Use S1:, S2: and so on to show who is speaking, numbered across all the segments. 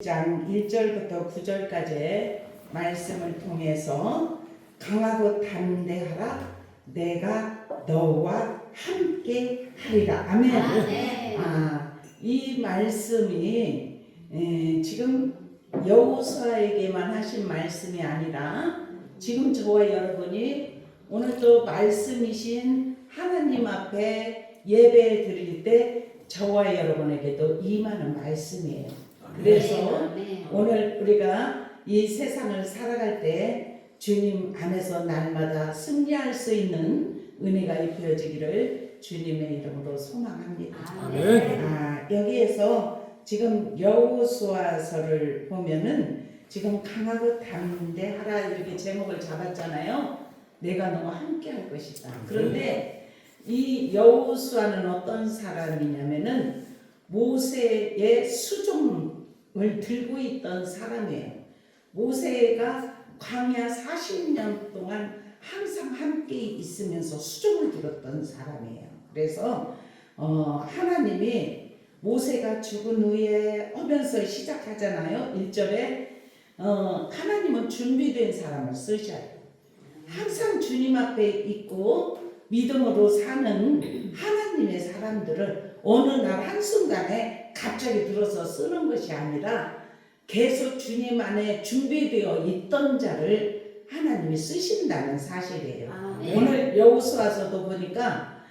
S1: 장 1절부터 9절까지의 말씀을 통해서 강하고 담대하라 내가 너와 함께 하리라. 아멘.
S2: 네.
S1: 이 말씀이 지금 여호수아에게만 하신 말씀이 아니라 지금 저와 여러분이 오늘 또 말씀이신 하나님 앞에 예배 드릴 때 저와 여러분에게도 임하는 말씀이에요. 그래서 오늘 우리가 이 세상을 살아갈 때 주님 안에서 날마다 승리할 수 있는 은혜가 입혀지기를 주님의 이름으로 소망합니다. 여기에서 지금 여호수아서를 보면은 지금 강하고 담대하라 이렇게 제목을 잡았잖아요. 내가 너와 함께 할 것이다. 그런데 이 여호수아는 어떤 사람이냐면은 모세의 수종을 들고 있던 사람이에요. 모세가 광야 40년 동안 항상 함께 있으면서 수종을 들었던 사람이에요. 그래서 하나님이 모세가 죽은 후에 하면서 시작하잖아요. 1절에 하나님은 준비된 사람을 쓰셔요. 항상 주님 앞에 있고 믿음으로 사는 하나님의 사람들을 어느 날 한순간에 갑자기 들어서 쓰는 것이 아니라 계속 주님 안에 준비되어 있던 자를 하나님이 쓰신다는 사실이에요. 오늘 여호수아서도 보니까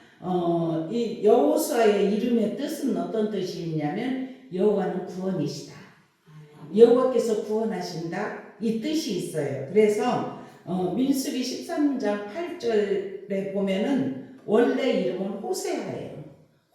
S1: 이 여호수아의 이름의 뜻은 어떤 뜻이 있냐면 여호와는 구원이시다. 여호와께서 구원하신다 이 뜻이 있어요. 그래서 민수기 13장 8절에 보면은 원래 이름은 호세아예요.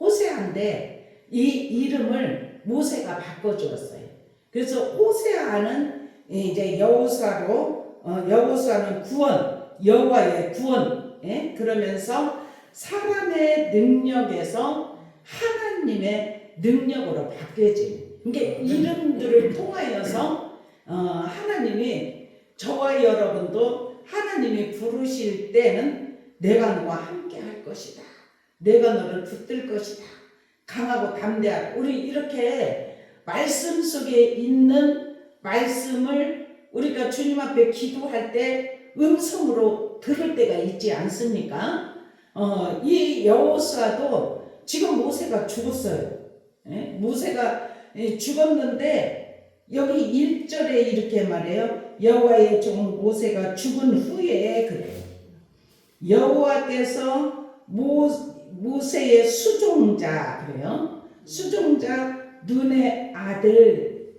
S1: 호세아인데 이 이름을 모세가 바꿔주었어요. 그래서 호세아는 이제 여호수아로 여호수아는 구원, 여호와의 구원, 그러면서 사람의 능력에서 하나님의 능력으로 바뀌어진. 그러니까 이름들을 통하여서 하나님이 저와 여러분도 하나님이 부르실 때는 내가 너와 함께 할 것이다. 내가 너를 붙들 것이다. 강하고 담대하라. 우리 이렇게 말씀 속에 있는 말씀을 우리가 주님 앞에 기도할 때 음성으로 들을 때가 있지 않습니까? 이 여호수아도 지금 모세가 죽었어요. 모세가 죽었는데 여기 1절에 이렇게 말해요. 여호와의 종 모세가 죽은 후에 그래요. 여호와께서 모세의 수종자 그래요. 수종자 눈의 아들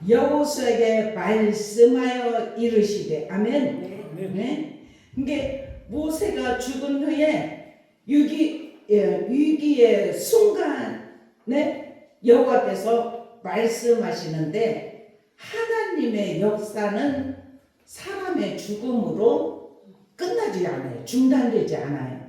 S1: 여호수아에게 말씀하여 이르시되 아멘. 네. 그러니까 모세가 죽은 후에 위기의 순간에 여호와께서 말씀하시는데 하나님의 역사는 사람의 죽음으로 끝나지 않아요. 중단되지 않아요.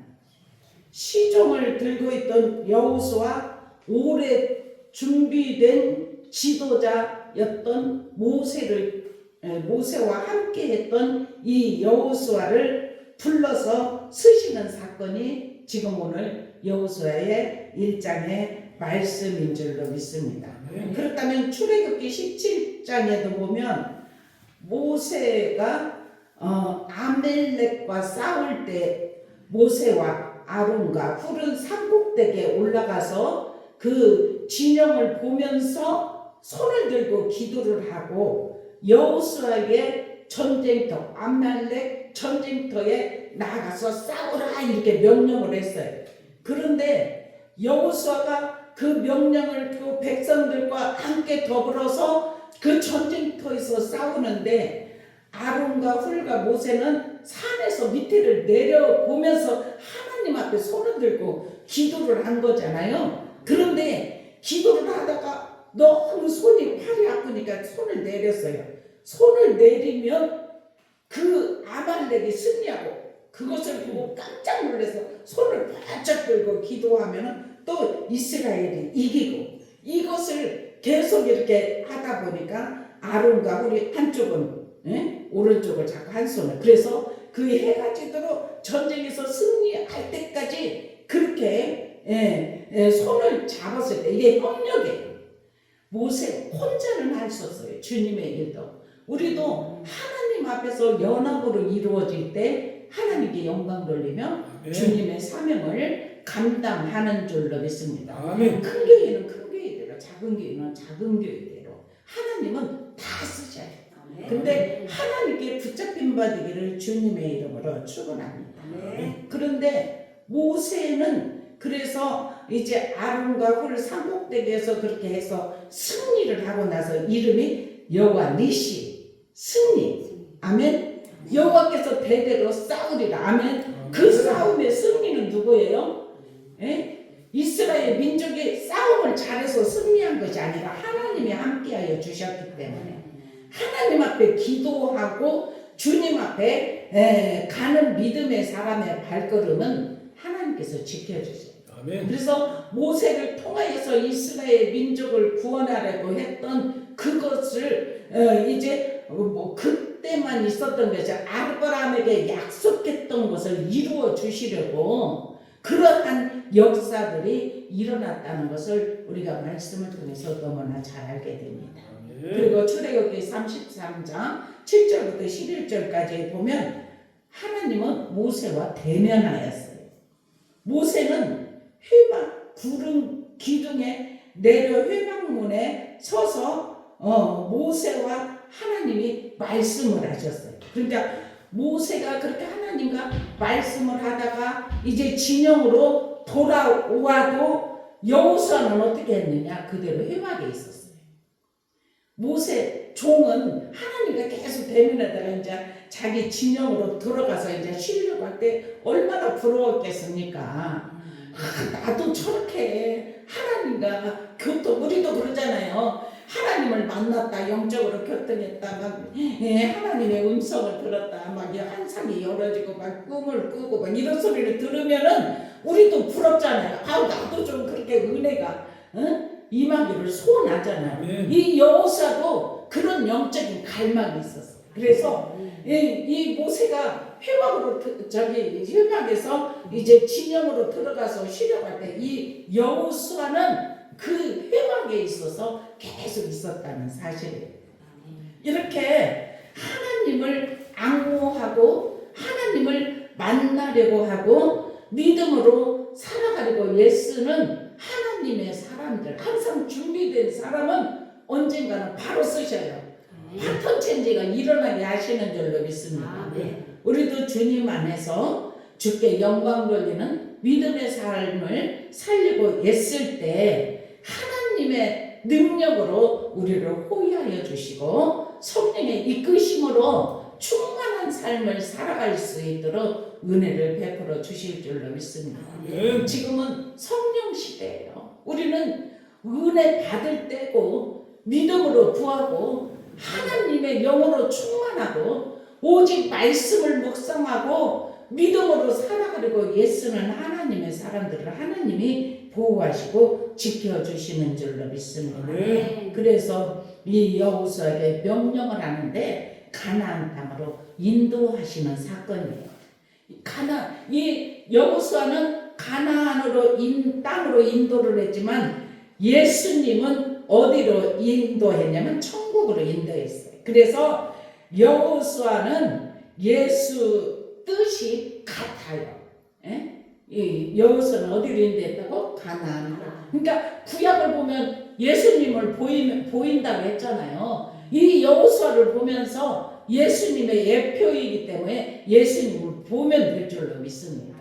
S1: 시종을 들고 있던 여호수아 오래 준비된 지도자였던 모세와 함께했던 이 여호수아를 불러서 쓰시는 사건이 지금 오늘 여호수아의 1장의 말씀인 줄로 믿습니다. 그렇다면 출애굽기 17장에도 보면 모세가 아멜렉과 싸울 때 모세와 아론과 푸른 산꼭대기에 올라가서 그 진영을 보면서 손을 들고 기도를 하고 여호수아에게 전쟁터 아말렉 전쟁터에 나가서 싸우라 이렇게 명령을 했어요. 그런데 여호수아가 그 명령을 그 백성들과 함께 더불어서 그 전쟁터에서 싸우는데 아론과 훌과 모세는 산에서 밑에를 내려보면서 하나님 앞에 손을 들고 기도를 한 거잖아요. 그런데 기도를 하다가 너무 팔이 아프니까 손을 내렸어요. 손을 내리면 그 아말렉이 승리하고 그것을 보고 깜짝 놀라서 손을 바짝 들고 기도하면 또 이스라엘이 이기고 이것을 계속 이렇게 하다 보니까 아론과 훌이 한쪽은 오른쪽을 잡고 한 손을 그래서 그 해가 지도록 전쟁에서 승리할 때까지 그렇게 손을 잡았을 때 이게 협력이에요. 모세 혼자는 할 수 없어요. 주님의 일도. 우리도 하나님 앞에서 연합으로 이루어질 때 하나님께 영광 돌리며 주님의 사명을 감당하는 줄로 믿습니다.
S2: 아멘.
S1: 큰 교회는 큰 교회대로, 작은 교회는 작은 교회대로 하나님은 다 쓰셔요. 근데 하나님께 붙잡힌 바 되기를 주님의 이름으로 축원합니다. 그런데 모세는 그래서 이제 아론과 홀 산꼭대기에서 그렇게 해서 승리를 하고 나서 이름이 여호와 니시, 승리. 아멘. 여호와께서 대대로 싸우리라. 아멘. 그 싸움의 승리는 누구예요? 이스라엘 민족이 싸움을 잘해서 승리한 것이 아니라 하나님이 함께하여 주셨기 때문에 하나님 앞에 기도하고 주님 앞에 가는 믿음의 사람의 발걸음은 하나님께서 지켜주세요.
S2: 아멘.
S1: 그래서 모세를 통하여서 이스라엘 민족을 구원하려고 했던 그것을 이제 뭐 그때만 있었던 것이 아브라함에게 약속했던 것을 이루어 주시려고 그러한 역사들이 일어났다는 것을 우리가 말씀을 통해서 너무나 잘 알게 됩니다. 그리고 출애굽기 33장 7절부터 11절까지 보면 하나님은 모세와 대면하였어요. 모세는 회막 구름 기둥에 내려 회막문에 서서 모세와 하나님이 말씀을 하셨어요. 그러니까 모세가 그렇게 하나님과 말씀을 하다가 이제 진영으로 돌아와도 여호수아는 어떻게 했느냐? 그대로 회막에 있었어요. 모세 종은 하나님과 계속 대면하다가 이제 자기 진영으로 들어가서 이제 쉬려고 할 때 얼마나 부러웠겠습니까? 나도 저렇게 하나님과 교통, 우리도 그러잖아요. 하나님을 만났다, 영적으로 교통했다, 막 하나님의 음성을 들었다, 막 환상이 열어지고 막 꿈을 꾸고 막 이런 소리를 들으면은 우리도 부럽잖아요. 아, 나도 좀 그렇게 은혜가 임하기를 소원하잖아요. 이 여호수아도 그런 영적인 갈망이 있었어요. 그래서 이 모세가 회막으로 회막에서 이제 진영으로 들어가서 쉬려고 할 때 이 여호수아는 그 회막에 있어서 계속 있었다는 사실이에요. 이렇게 하나님을 앙모하고 하나님을 만나려고 하고 믿음으로 살아가려고 애쓰는 하나님의 사람들, 항상 준비된 사람은 언젠가는 바로 쓰셔요. 패턴 체인지가 일어나게 하시는 줄로 믿습니다. 우리도 주님 안에서 주께 영광 돌리는 믿음의 삶을 살리고 애쓸 때 하나님의 능력으로 우리를 호위하여 주시고 성령의 이끄심으로 충만한 삶을 살아갈 수 있도록 은혜를 베풀어 주실 줄로 믿습니다. 지금은 성령 시대예요. 우리는 은혜 받을 때고 믿음으로 구하고 하나님의 영으로 충만하고 오직 말씀을 묵상하고 믿음으로 살아가려고 애쓰는 하나님의 사람들을 하나님이 보호하시고 지켜주시는 줄로 믿습니다. 그래서 이 여호수아에게 명령을 하는데 가나안 땅으로 인도하시는 사건이에요. 이 여호수아는 가나안으로 땅으로 인도를 했지만 예수님은 어디로 인도했냐면 천국으로 인도했어요. 그래서 여호수아는 예수 뜻이 같아요. 이 여호수아는 어디로 인도했다고? 가나안으로. 그러니까 구약을 보면 예수님을 보인다고 했잖아요. 이 여호수아를 보면서 예수님의 예표이기 때문에 예수님을 보면 될 줄로 믿습니다.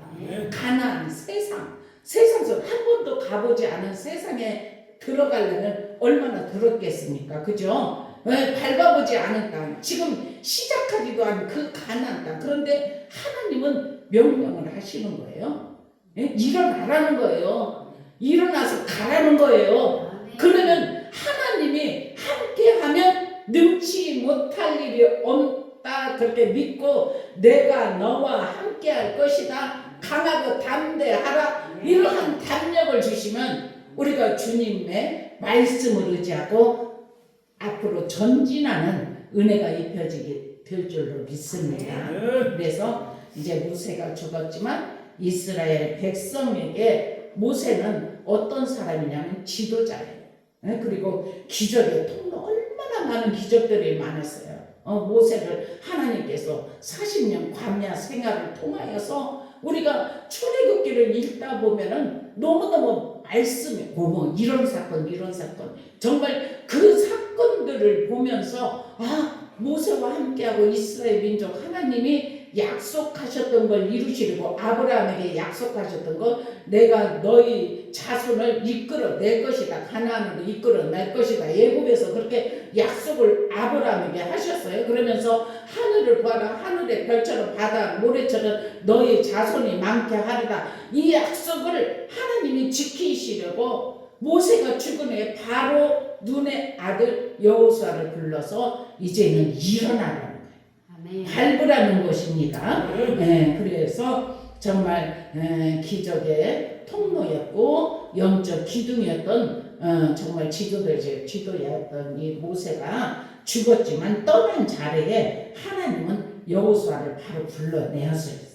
S1: 가나안 세상 속 한 번도 가보지 않은 세상에 들어가려면 얼마나 들었겠습니까? 그죠? 밟아보지 않은 땅, 지금 시작하지도 않은 그 가나안 땅. 그런데 하나님은 명령을 하시는 거예요. 일어나라는 거예요. 일어나서 가라는 거예요. 그러면 하나님이 함께하면 능치 못할 일이 없다 그렇게 믿고 내가 너와 함께할 것이다. 강하고 담대하라. 이러한 담력을 주시면 우리가 주님의 말씀을 의지하고 앞으로 전진하는 은혜가 입혀지게 될 줄로 믿습니다. 그래서 이제 모세가 죽었지만 이스라엘 백성에게 모세는 어떤 사람이냐면 지도자예요. 그리고 기적의 통로, 얼마나 많은 기적들이 많았어요. 모세를 하나님께서 40년 광야 생활을 통하여서 우리가 출애굽기를 읽다 보면은 너무너무 말씀이 뭐 이런 사건 정말 그 사건들을 보면서 모세와 함께하고 이스라엘 민족 하나님이 약속하셨던 걸 이루시려고 아브라함에게 약속하셨던 것, 내가 너희 자손을 이끌어낼 것이다, 가나안으로 이끌어낼 것이다, 애굽에서 그렇게 약속을 아브라함에게 하셨어요. 그러면서 하늘을 봐라, 하늘의 별처럼 바다 모래처럼 너희 자손이 많게 하리라, 이 약속을 하나님이 지키시려고 모세가 죽은 후에 바로 눈의 아들 여호수아를 불러서 이제는 일어나라는 거예요. 밟으라는 것입니다. 그래서 정말 기적의 통로였고 영적 기둥이었던 정말 지도자였던 이 모세가 죽었지만 떠난 자리에 하나님은 여호수아를 바로 불러내었어요.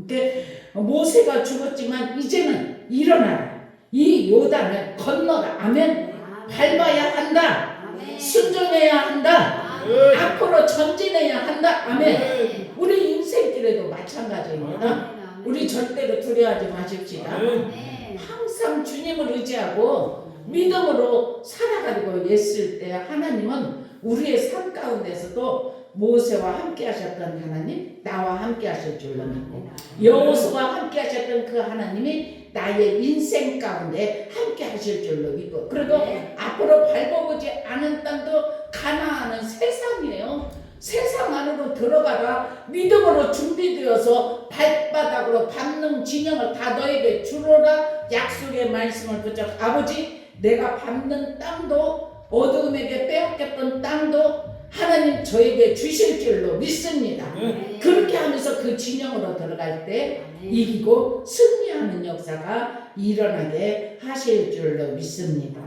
S1: 그러니까 모세가 죽었지만 이제는 일어나라, 이 요단을 건너라. 아멘. 밟아야 한다. 아멘. 순종해야 한다. 아멘. 앞으로 전진해야 한다. 아멘. 우리 인생길에도 마찬가지입니다. 아멘. 우리 절대로 두려워하지 마십시다. 아멘. 항상 주님을 의지하고 믿음으로 살아가려고 했을 때 하나님은 우리의 삶 가운데서도 모세와 함께 하셨던 하나님, 나와 함께 하실 줄로 믿고 여호수아와 함께 하셨던 그 하나님이 나의 인생 가운데 함께 하실 줄로 믿고, 그리고 앞으로 밟아보지 않은 땅도 가나안은 세상이에요. 세상 안으로 들어가라. 믿음으로 준비되어서 발바닥으로 밟는 진영을 다 너에게 주로라. 약속의 말씀을 붙잡고, 아버지, 내가 밟는 땅도, 어두움에게 빼앗겼던 땅도 하나님 저에게 주실 줄로 믿습니다. 그렇게 하면서 그 진영으로 들어갈 때 이기고 승리하는 역사가 일어나게 하실 줄로 믿습니다.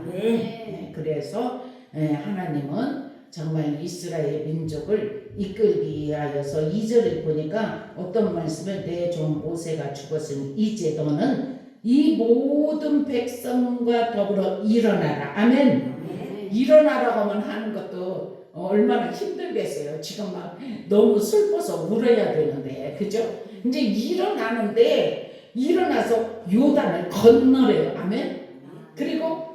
S1: 그래서 하나님은 정말 이스라엘 민족을 이끌기 위하여서 2절을 보니까 어떤 말씀을, 내 종 모세가 죽었으니 이제 너는 이 모든 백성과 더불어 일어나라. 아멘. 일어나라고 하는 것도 얼마나 힘들겠어요. 지금 막 너무 슬퍼서 울어야 되는데, 그죠? 이제 일어나는데, 일어나서 요단을 건너래요. 아멘. 그리고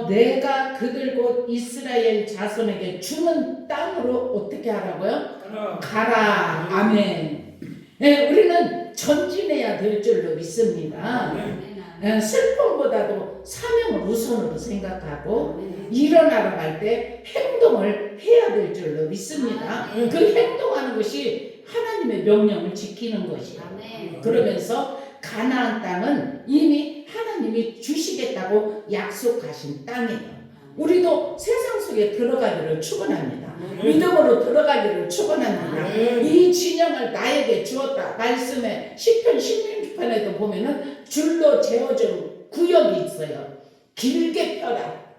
S1: 내가 그들 곧 이스라엘 자손에게 주는 땅으로 어떻게 하라고요? 가라. 아멘. 우리는 전진해야 될 줄로 믿습니다. 슬픔보다도 사명을 우선으로 생각하고 일어나러 갈 때 행동을 해야 될 줄로 믿습니다. 그 행동하는 것이 하나님의 명령을 지키는 것이에요. 그러면서 가나안 땅은 이미 하나님이 주시겠다고 약속하신 땅이에요. 우리도 세상 속에 들어가기를 축원합니다. 믿음으로 들어가기를 축원합니다. 이 진영을 나에게 주었다. 말씀에 시편 16편에도 보면은 줄로 재어준 구역이 있어요. 길게 펴라.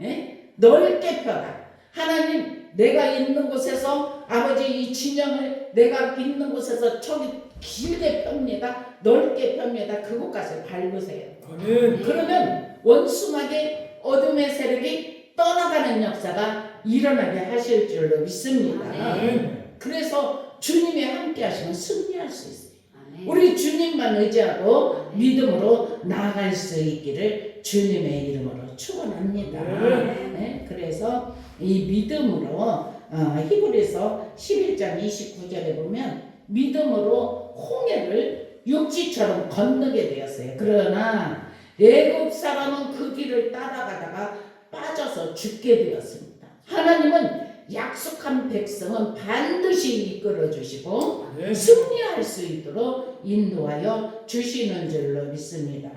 S1: 넓게 펴라. 하나님, 내가 있는 곳에서, 아버지, 이 진영을 내가 있는 곳에서 저기 길게 펴니다. 넓게 펴니다. 그곳 가서 밟으세요. 그러면 원수막의 어둠의 세력이 떠나가는 역사가 일어나게 하실 줄로 믿습니다. 그래서 주님이 함께 하시면 승리할 수 있어요. 우리 주님만 의지하고 믿음으로 나아갈 수 있기를 주님의 이름으로 축원합니다. 그래서 이 믿음으로 히브리서 11장 29절에 보면 믿음으로 홍해를 육지처럼 건너게 되었어요. 그러나 애굽 사람은 그 길을 따라가다가 빠져서 죽게 되었습니다. 하나님은 약속한 백성은 반드시 이끌어 주시고 승리할 수 있도록 인도하여 주시는 줄로 믿습니다.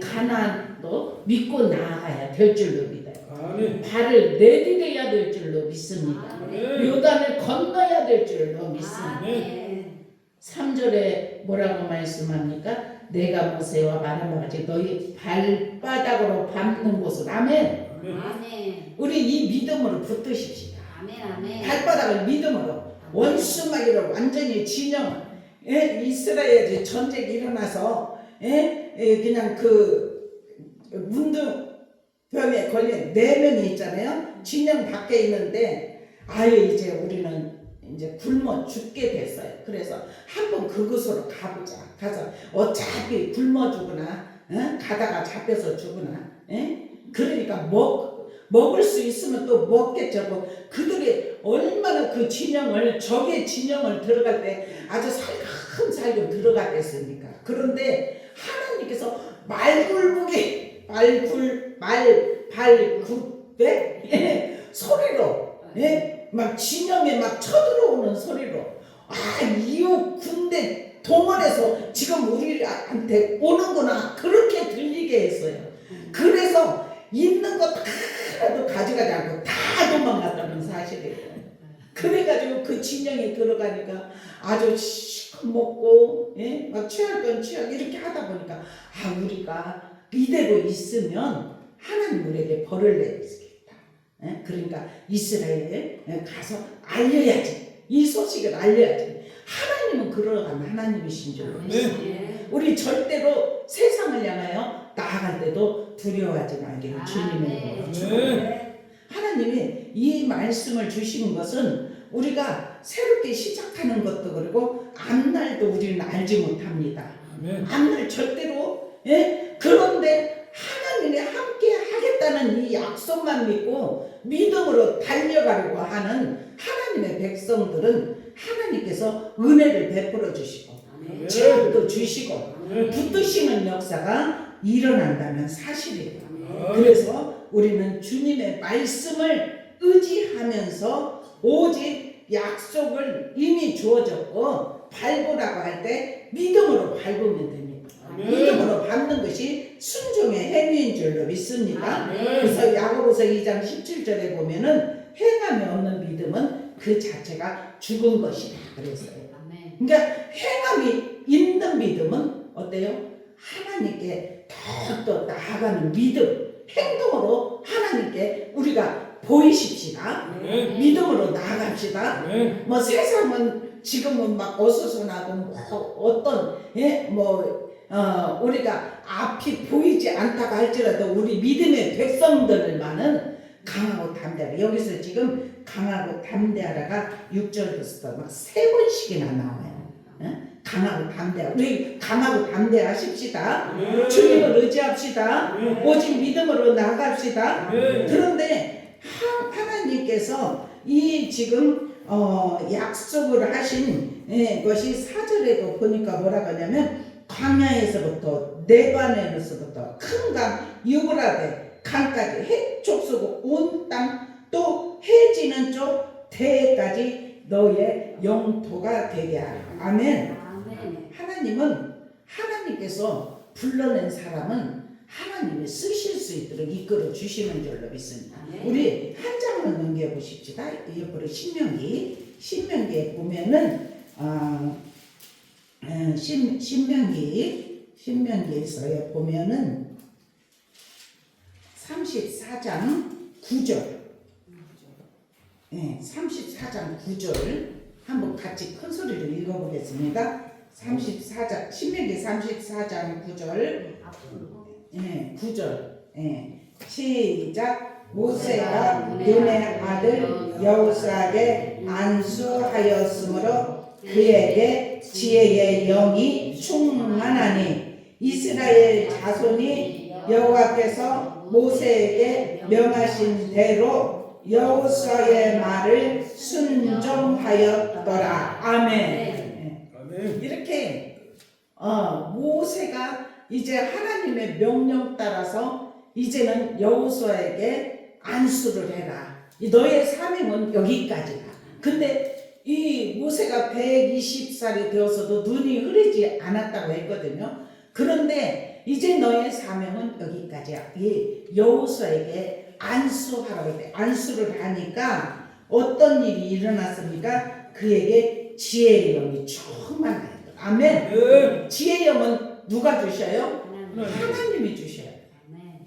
S1: 가나안도 믿고 나아가야 될 줄로 믿어요. 발을 내디뎌야 될 줄로 믿습니다. 요단을 건너야 될 줄로 믿습니다. 3절에 뭐라고 말씀합니까? 내가 모세와 말한 바 같이 너희 발바닥으로 밟는 곳은, 아멘. 우리 이 믿음으로 붙드십시다. 발바닥을 믿음으로, 원수마귀로 완전히 진영, 이스라엘 전쟁이 일어나서 그냥 그 문둥 병에 걸린 4명이 있잖아요. 진영 밖에 있는데 아예 이제 우리는 이제 굶어 죽게 됐어요. 그래서 한번 그곳으로 가보자. 가서 어차피 굶어 죽으나 가다가 잡혀서 죽으나 그러니까 먹을 수 있으면 또 먹겠죠. 뭐 그들이 얼마나 그 진영을 적의 진영을 들어갈 때 아주 살금살금 들어갔겠습니까. 그런데 하나님께서 발굴배 소리로 막 진영에 막 쳐들어오는 소리로 이웃 군대 동원해서 지금 우리한테 오는구나 그렇게 들리게 했어요. 그래서 있는 거 하나도 가져가지 않고 다 도망갔다는 사실이에요. 그래가지고 그 진영에 들어가니까 아주 시커 먹고 막 취할 건 취하고 이렇게 하다 보니까 우리가 이대로 있으면 하나님 우리에게 벌을 내리겠다. 그러니까 이스라엘에 가서 알려야지. 이 소식을 알려야지. 하나님은 그러한 하나님이신 줄로 믿습니다. 우리 절대로 세상을 향하여 나아갈 때도 두려워하지 말기를 주님의 이름으로 하나님이 이 말씀을 주신 것은 우리가 새롭게 시작하는 것도 그리고 앞날도 우리는 알지 못합니다. 앞날 절대로 그런데 하나님이 함께 하겠다는 이 약속만 믿고 믿음으로 달려가려고 하는 하나님의 백성들은 하나님께서 은혜를 베풀어 주시고 체험도 주시고 붙드시는 역사가 일어난다는 사실이에요. 그래서 우리는 주님의 말씀을 의지하면서 오직 약속을 이미 주어졌고 밟으라고 할 때 믿음으로 밟으면 됩니다. 믿음으로 밟는 것이 순종의 행위인 줄로 믿습니다. 그래서 야고보서 2장 17절에 보면은 행함이 없는 믿음은 그 자체가 죽은 것이다 그랬어요. 그러니까 행함이 있는 믿음은 어때요? 하나님께 더욱더 나아가는 믿음, 행동으로 하나님께 우리가 보이십시다. 믿음으로 나아갑시다. 뭐 세상은 지금은 막 어수선하고 어떤 우리가 앞이 보이지 않다고 할지라도 우리 믿음의 백성들만은 강하고 담대하라. 여기서 지금 강하고 담대하라가 6절부터 막 3번씩이나 나와요. 강하고 담대하라. 우리 강하고 담대하십시다. 주님을 의지합시다. 오직 믿음으로 나아갑시다. 그런데 하나님께서 이 지금 약속을 하신 것이 4절에도 보니까 뭐라고 하냐면 광야에서부터 네바네에서부터 큰 강 유브라데 강까지 해쪽 쓰고 온 땅 또 해지는 쪽 대까지 너의 영토가 되게 하라. 아멘. 하나님은 하나님께서 불러낸 사람은 하나님이 쓰실 수 있도록 이끌어 주시는 줄로 믿습니다. 우리 한 장만 넘겨 보십시다. 옆으로 신명기에 보면은 신명기에서 보면은 34장 9절 34장 9절 한번 같이 큰 소리로 읽어보겠습니다. 34장 신명기 34장 9절 9절 시작. 모세가 눈의 아들 여호수아에게 안수하였으므로 그에게 지혜의 영이 충만하니 이스라엘 자손이 여호와께서 모세에게 명하신 대로 여호수아의 말을 순종하였더라. 아멘. 이렇게 모세가 이제 하나님의 명령 따라서 이제는 여호수아에게 안수를 해라. 너의 사명은 여기까지다. 근데 이 모세가 120살이 되어서도 눈이 흐리지 않았다고 했거든요. 그런데 이제 너의 사명은 여기까지야. 이 여호수아에게 안수하라고 했대. 안수를 하니까 어떤 일이 일어났습니까? 그에게 지혜의 영이 충만하여. 아멘. 지혜의 영은 누가 주셔요? 하나님이 주셔요.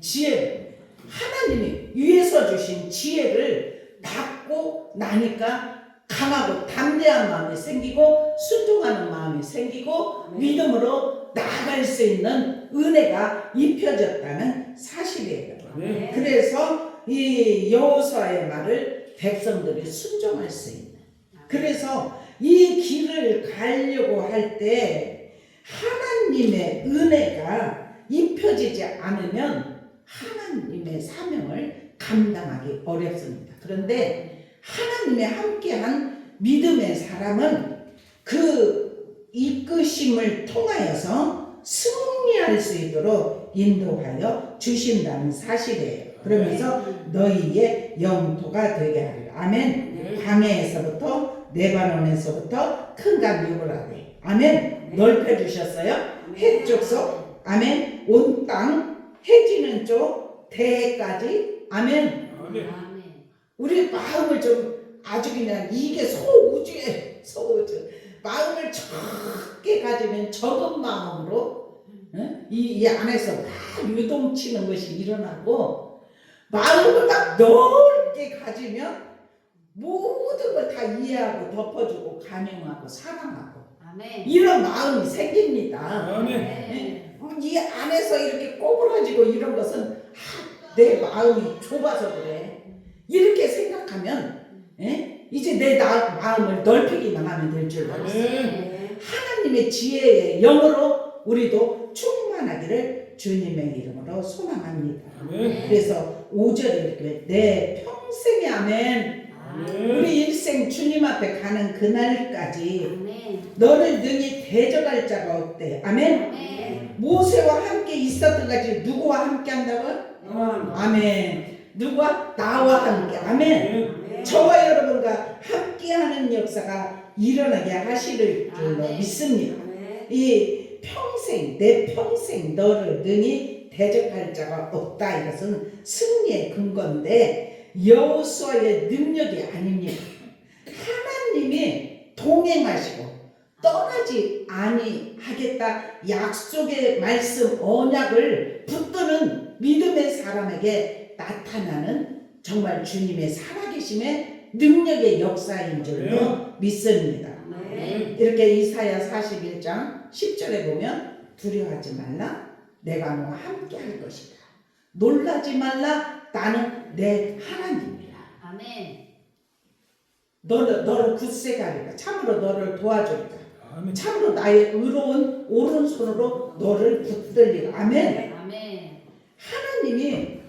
S1: 지혜. 하나님이 위에서 주신 지혜를 받고 나니까 강하고 담대한 마음이 생기고 순종하는 마음이 생기고 믿음으로 나아갈 수 있는 은혜가 입혀졌다는 사실이에요.
S2: 아멘.
S1: 그래서 이 여호수아의 말을 백성들이 순종할 수 있는. 그래서 이 길을 가려고 할 때 하나님의 은혜가 입혀지지 않으면 하나님의 사명을 감당하기 어렵습니다. 그런데 하나님의 함께한 믿음의 사람은 그 이끄심을 통하여서 승리할 수 있도록 인도하여 주신다는 사실이에요. 그러면서 너희의 영토가 되게 하리라. 아멘. 광야에서부터 레바논에서부터 큰 강 유브라데. 아멘. 넓혀주셨어요. 해쪽서. 아멘. 온 땅 해지는 쪽 대해까지. 아멘.
S2: 아멘.
S1: 우리 마음을 좀 아주 그냥 이게 소우주에 소우주 마음을 적게 가지면 적은 마음으로 이 안에서 막 유동치는 것이 일어나고 마음을 막 넓게 가지면 모든 걸 다 이해하고 덮어주고 감용하고 사랑하고 이런 마음이 생깁니다.
S2: 아멘.
S1: 이 안에서 이렇게 꼬부라지고 이런 것은 내 마음이 좁아서 그래. 이렇게 생각하면 이제 내 마음을 넓히기만 하면 될 줄 알았어요. 하나님의 지혜의 영으로 우리도 충만하기를 주님의 이름으로 소망합니다. 그래서 5절에 이렇게 내 평생에 아멘. 우리 일생 주님 앞에 가는 그날까지 너를 능히 대적할 자가 없대. 아멘. 모세와 함께 있었던 것이 누구와 함께 한다고요? 아멘. 누구와? 나와 함께. 아멘. 저와 여러분과 함께하는 역사가 일어나게 하실 줄로 믿습니다. 이 평생 내 평생 너를 능히 대적할 자가 없다. 이것은 승리의 근거인데 여호수아의 능력이 아닙니다. 하나님이 동행하시고 떠나지 아니하겠다 약속의 말씀 언약을 붙드는 믿음의 사람에게 나타나는 정말 주님의 살아계심의 능력의 역사인 줄로 믿습니다. 이렇게 이사야 41장 10절에 보면 두려워하지 말라 내가 너와 함께 할 것이다. 놀라지 말라 나는 내 하나님이라.
S3: 아멘.
S1: 너를 굳세게 하리라. 참으로 너를 도와주리라.
S2: 아멘.
S1: 참으로 나의 의로운 오른손으로 너를 붙들리라. 아멘.
S3: 아멘.
S1: 하나님이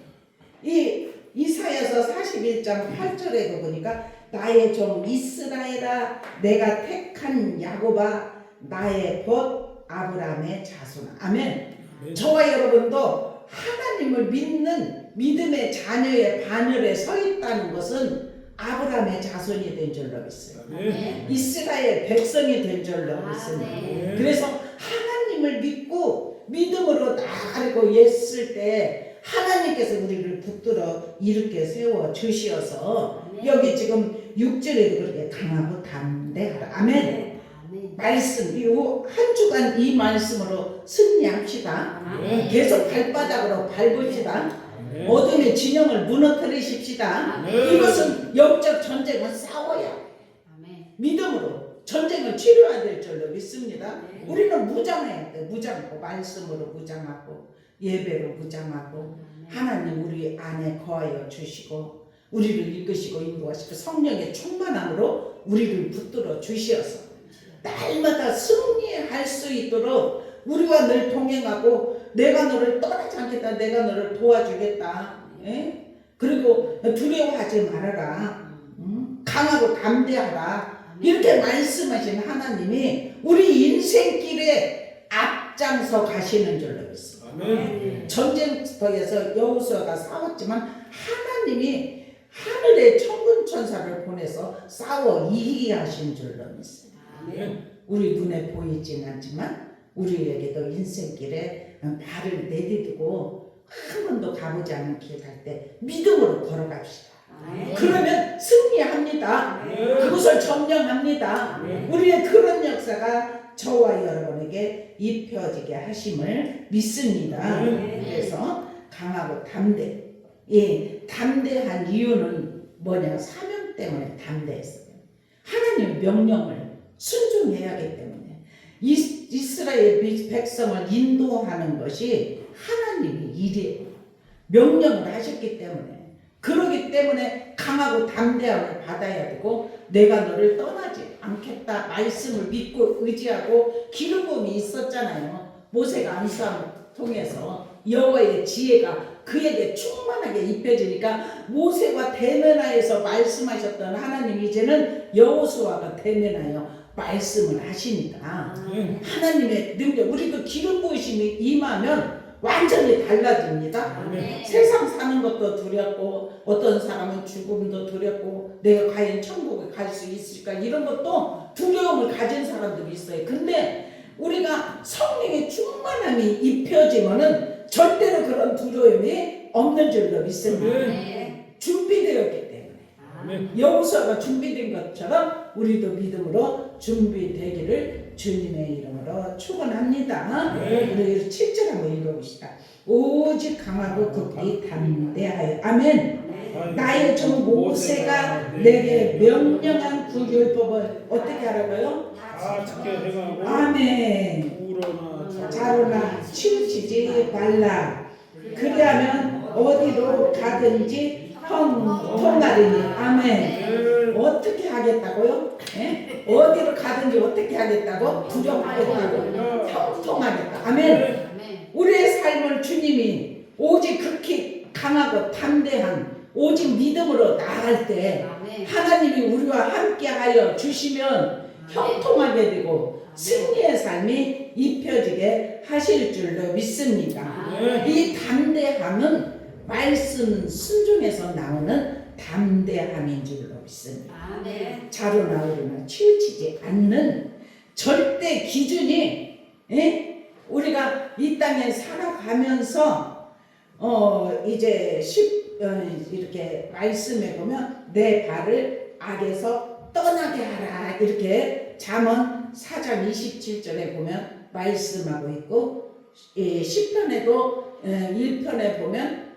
S1: 이 이사야서 41장 8절에 보니까 나의 종 이스라엘아 내가 택한 야곱아 나의 벗 아브라함의 자손아. 아멘. 저와 여러분도 하나님을 믿는 믿음의 자녀의 바늘에 서 있다는 것은 아브라함의 자손이 된 줄로 믿어요. 이스라엘 백성이 된 줄로 믿습니다. 그래서 하나님을 믿고 믿음으로 나아가고 했을 때 하나님께서 우리를 붙들어 이렇게 세워 주시어서 여기 지금 6절에도 그렇게 강하고 담대하라. 아멘. 말씀 이 한 주간 이 말씀으로 승리합시다. 계속 발바닥으로 밟읍시다. 어둠의 진영을 무너뜨리십시다. 이것은 영적 전쟁은 싸워야 믿음으로 전쟁을 치료해야 될 줄로 믿습니다. 우리는 무장해야 돼. 무장하고 말씀으로 무장하고 예배로 무장하고 하나님 우리 안에 거하여 주시고 우리를 이끄시고 인도하시고 성령의 충만함으로 우리를 붙들어 주시어서 날마다 승리할 수 있도록 우리와 늘 동행하고 내가 너를 떠나지 않겠다. 내가 너를 도와주겠다. 그리고 두려워하지 말아라. 강하고 담대하라. 이렇게 말씀하신 하나님이 우리 인생길에 앞장서 가시는 줄로 믿습니다. 전쟁터에서 여호수아가 싸웠지만 하나님이 하늘에 천군 천사를 보내서 싸워 이기게 하신 줄로 믿습니다. 우리 눈에 보이진 않지만 우리에게도 인생길에 발을 내디디고 한 번도 가보지 않은 길 갈 때 믿음으로 걸어갑시다. 그러면 승리합니다. 그것을 점령합니다. 우리의 그런 역사가 저와 여러분에게 입혀지게 하심을 믿습니다. 그래서 강하고 담대. 담대한 이유는 뭐냐? 사명 때문에 담대했어요. 하나님 명령을 순종해야 하기 때문에 이스라엘 백성을 인도하는 것이 하나님의 일이에요. 명령을 하셨기 때문에 그러기 때문에 강하고 담대함을 받아야 되고 내가 너를 떠나지 않겠다 말씀을 믿고 의지하고 기름 부음이 있었잖아요. 모세가 안수함을 통해서 여호와의 지혜가 그에게 충만하게 입혀지니까 모세와 대면하여서 말씀하셨던 하나님이 이제는 여호수아가 대면하여 말씀을 하시니까 하나님의 능력 우리도 기름 부으심이 임하면 완전히 달라집니다. 세상 사는 것도 두렵고 어떤 사람은 죽음도 두렵고 내가 과연 천국에 갈 수 있을까 이런 것도 두려움을 가진 사람들이 있어요. 근데 우리가 성령의 충만함이 입혀지면은 절대로 그런 두려움이 없는 줄로 믿습니다. 준비되었기 때문에 여호수아가 준비된 것처럼 우리도 믿음으로 준비되기를 주님의 이름으로 축원합니다. 우리 7절 한번 읽어봅시다. 오직 강하고 극히 담대하여 아멘. 나의 종 모세가 내게 명령한 그 율법을 어떻게 하라고요?
S2: 다 지켜 행하고
S1: 아멘. 자로나 치우치지 말라. 그리하면 어디로 가든지 형통하리니 아멘. 어떻게 하겠다고요? 예? 어디로 가든지 어떻게 하겠다고? 두려워하겠다고? 형통하겠다. 아멘. 우리의 삶을 주님이 오직 극히 강하고 담대한 오직 믿음으로 나아갈 때 하나님이 우리와 함께하여 주시면 형통하게 되고 승리의 삶이 입혀지게 하실 줄로 믿습니다. 이 담대함은 말씀 순종에서 나오는 담대함인 줄로 믿습니다. 자로 나오려나 치우치지 않는 절대 기준이 우리가 이 땅에 살아가면서 이제 이렇게 말씀해 보면 내 발을 악에서 떠나게 하라 이렇게 잠언 4장 27절에 보면 말씀하고 있고 시편에도 1편에 보면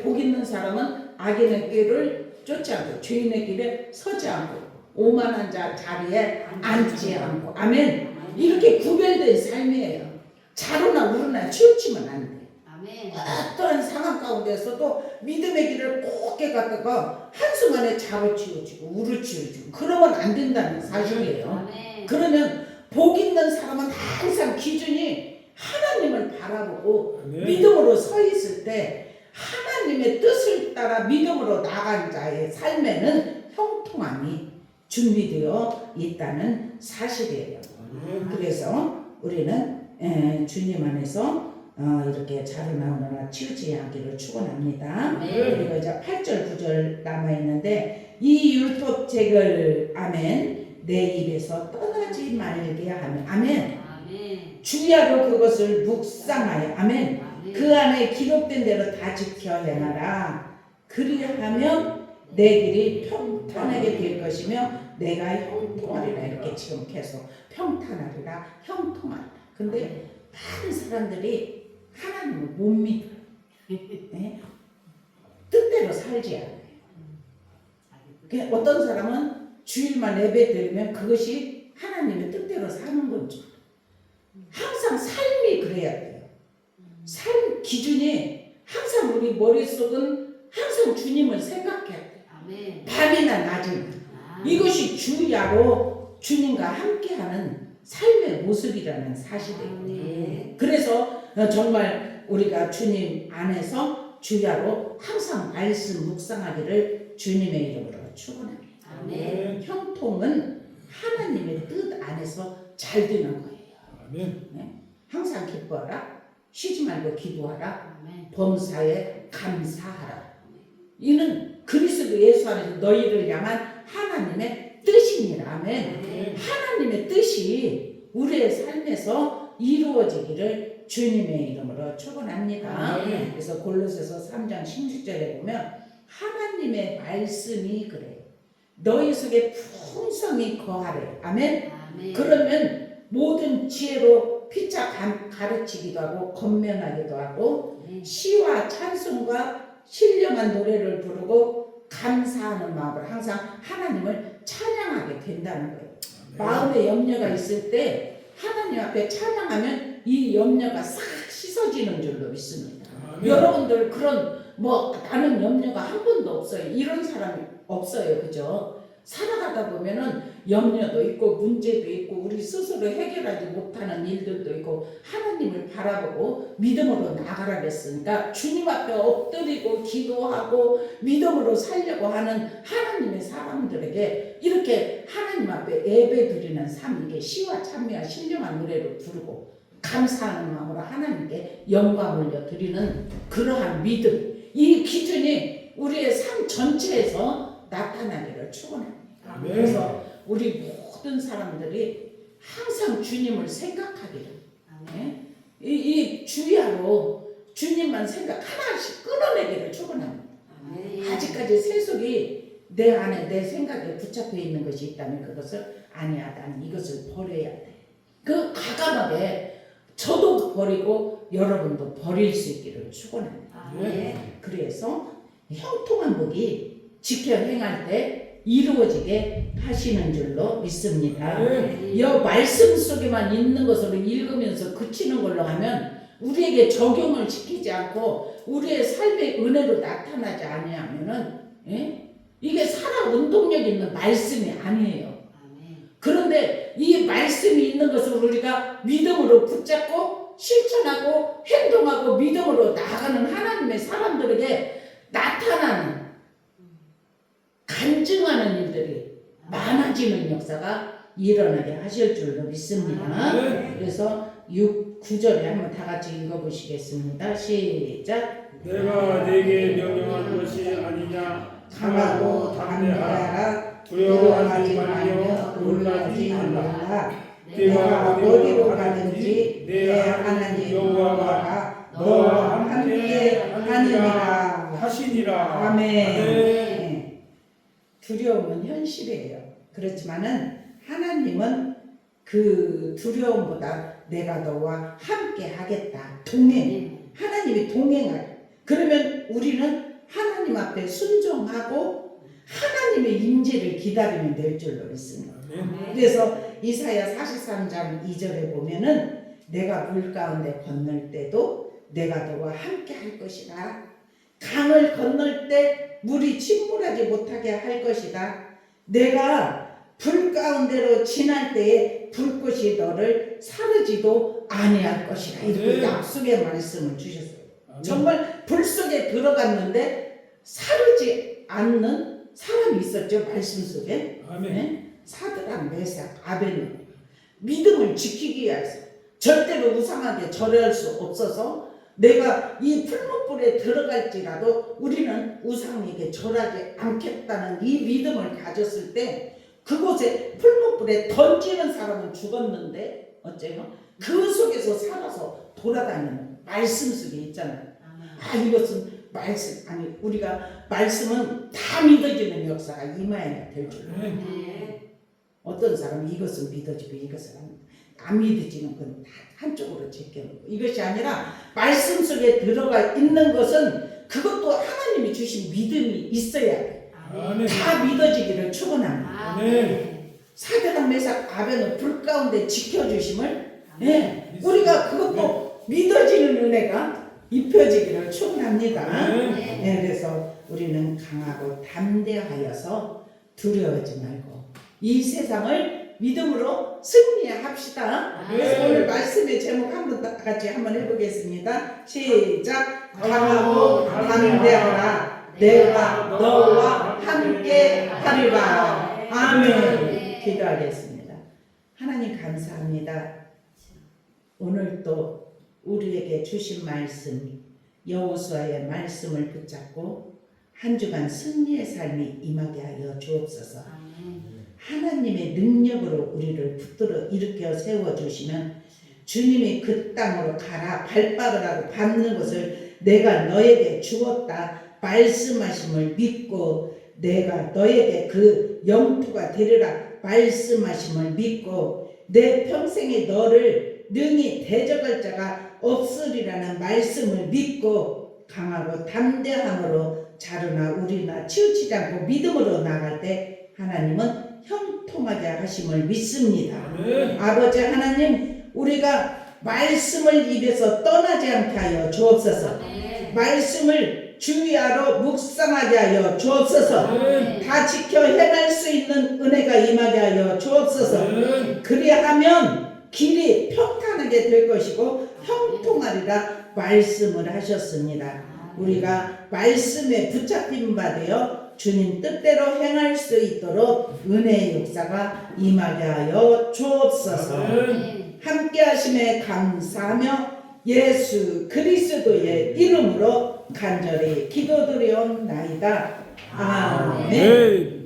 S1: 복 있는 사람은 악인의 길을 쫓지 않고 죄인의 길에 서지 않고 오만한 자 자리에 앉지 않고 아멘. 이렇게 구별된 삶이에요. 자로나 우르나 치우치면 안 돼. 어떠한 상황 가운데서도 믿음의 길을 곱게 갔다가 한순간에 좌로 치우치고 우로 치우치고 그러면 안 된다는 사실이에요. 그러면 복 있는 사람은 항상 기준이 하나님을 바라보고 믿음으로 서 있을 때 하나님의 뜻을 따라 믿음으로 나간 자의 삶에는 형통함이 준비되어 있다는 사실이에요. 그래서 우리는 주님 안에서 이렇게 자로 나오느라 치우치지 않기를 축원합니다. 그리고 이제 8절 9절 남아있는데 이 율법책을 아멘 내 입에서 떠나지 말게 하면 아멘 주야로 그것을 묵상하여 아멘 그 안에 기록된 대로 다 지켜 행하라. 그리하면 내 길이 평탄하게 될 것이며 내가 형통하리라. 이렇게 지금 계속 평탄하리라 형통하리라. 근데 많은 사람들이 하나님을 못 믿어요. 네? 뜻대로 살지 않아요. 어떤 사람은 주일만 예배 드리면 그것이 하나님의 뜻대로 사는 거죠. 항상 삶이 그래야 돼요. 삶 기준이 항상 우리 머릿속은 항상 주님을 생각해야 돼요. 밤이나 낮이나. 이것이 주야로 주님과 함께하는 삶의 모습이라는 사실이에요. 그래서 정말 우리가 주님 안에서 주야로 항상 말씀 묵상하기를 주님의 이름으로 축원합니다. 형통은 하나님의 뜻 안에서 잘 되는 거예요. 네? 항상 기뻐하라. 쉬지 말고 기도하라. 범사에 감사하라. 이는 그리스도 예수 안에서 너희를 향한 하나님의 뜻이니라. 아멘. 하나님의 뜻이 우리의 삶에서 이루어지기를 주님의 이름으로 축원합니다. 그래서 골로새서 3장 16절에 보면 하나님의 말씀이 그래요. 너희 속에 풍성히 거하래. 아멘. 그러면 모든 지혜로 피차 가르치기도 하고 권면하기도 하고 시와 찬송과 신령한 노래를 부르고 감사하는 마음으로 항상 하나님을 찬양하게 된다는 거예요. 마음에 염려가 있을 때 하나님 앞에 찬양하면 이 염려가 싹 씻어지는 줄로 믿습니다. 여러분들 그런 뭐 나는 염려가 한 번도 없어요. 이런 사람이 없어요. 그죠? 살아가다 보면은 염려도 있고 문제도 있고 우리 스스로 해결하지 못하는 일들도 있고 하나님을 바라보고 믿음으로 나가라 그랬으니까 주님 앞에 엎드리고 기도하고 믿음으로 살려고 하는 하나님의 사람들에게 이렇게 하나님 앞에 예배드리는 삶, 이게 시와 찬미와 신령한 노래로 부르고 감사하는 마음으로 하나님께 영광을 드리는 그러한 믿음, 이 기준이 우리의 삶 전체에서 나타나기를 축원합니다. 그래서 우리 모든 사람들이 항상 주님을 생각하기를, 이 주야로 주님만 생각 하나씩 끊어내기를 축원합니다. 아직까지 세속이 내 안에 내 생각에 붙잡혀 있는 것이 있다면 그것을 아니야, 난 이것을 버려야 돼. 그 과감하게 저도 버리고 여러분도 버릴 수 있기를 축원합니다. 그래서 형통한 복이 지켜 행할 때 이루어지게 하시는 줄로 믿습니다. 이 말씀 속에만 있는 것으로 읽으면서 그치는 걸로 하면 우리에게 적용을 시키지 않고 우리의 삶의 은혜로 나타나지 아니하면은 이게 살아 운동력 있는 말씀이 아니에요. 그런데 이 말씀이 있는 것을 우리가 믿음으로 붙잡고 실천하고 행동하고 믿음으로 나아가는 하나님의 사람들에게 나타나는 간증하는 일들이 많아지는 역사가 일어나게 하실 줄로 믿습니다. 그래서 9절에 한번 다 같이 읽어보시겠습니다. 시작.
S2: 내가 네게 명령한 것이 아니냐.
S1: 강하고 담대하라. 두려워하지 말며 놀라지 말라. 내가 어디로 가든지 내 하나님 여호와가 너와 함께 하느니라
S2: 하시니라.
S1: 아멘. 두려움은 현실이에요. 그렇지만은 하나님은 그 두려움보다 내가 너와 함께 하겠다. 동행. 하나님이 동행할. 그러면 우리는 하나님 앞에 순종하고 하나님의 임재를 기다리면 될 줄로 믿습니다. 그래서 이사야 43장 2절에 보면은 내가 물 가운데 건널 때도 내가 너와 함께 할 것이다. 강을 건널 때 물이 침몰하지 못하게 할 것이다. 내가 불 가운데로 지날 때에 불꽃이 너를 사르지도 아니할 것이다. 이렇게 약속의 말씀을 주셨어요. 정말 불 속에 들어갔는데 사르지 않는 사람이 있었죠. 말씀 속에. 사드락, 메삭, 아벤노고 믿음을 지키기 위해서 절대로 우상하게 절할 수 없어서 내가 이 풀무불에 들어갈지라도 우리는 우상에게 절하지 않겠다는 이 믿음을 가졌을 때 그곳에 풀무불에 던지는 사람은 죽었는데 어째요? 그 속에서 살아서 돌아다니는 말씀 속에 있잖아요. 이것은 말씀, 아니 우리가 말씀은 다 믿어지는 역사가 임해야 될 줄. 어떤 사람은 이것은 믿어지고 이것은 안 믿어지는 건 다 한쪽으로 제껴놓고 이것이 아니라 말씀 속에 들어가 있는 것은 그것도 하나님이 주신 믿음이 있어야 돼. 다 믿어지기를 축원합니다. 사드락, 메삭, 아벤노고 불 가운데 지켜주심을 우리가 그것도 믿어지는 은혜가 입혀지기를 축원합니다. 그래서 우리는 강하고 담대하여서 두려워하지 말고 이 세상을 믿음으로 승리합시다. 그래서 오늘 말씀의 제목 한번 같이 한번 해보겠습니다. 시작. 강하고 담대하라. 내가 너와 함께 하리라. 아멘. 기도하겠습니다. 하나님 감사합니다. 오늘 또 우리에게 주신 말씀 여호수아의 말씀을 붙잡고 한 주간 승리의 삶이 임하게 하여 주옵소서. 하나님의 능력으로 우리를 붙들어 일으켜 세워주시면 주님이 그 땅으로 가라 발박으라고 받는 것을 내가 너에게 주었다 말씀하심을 믿고 내가 너에게 그 영토가 되리라 말씀하심을 믿고 내 평생에 너를 능히 대적할 자가 없으리라는 말씀을 믿고 강하고 담대함으로 자르나 우리나 치우치지 않고 믿음으로 나갈 때 하나님은 형통하게 하심을 믿습니다. 아버지 하나님 우리가 말씀을 입에서 떠나지 않게 하여 주옵소서. 말씀을 주의하러 묵상하게 하여 주옵소서. 다 지켜 행할 수 있는 은혜가 임하게 하여 주옵소서. 그리하면 길이 평탄하게 될 것이고 형통하리라 말씀을 하셨습니다. 우리가 말씀에 붙잡힌 바 되어 주님 뜻대로 행할 수 있도록 은혜의 역사가 임하게 하여 주옵소서. 함께 하심에 감사하며 예수 그리스도의 이름으로 간절히 기도드리옵나이다. 아멘.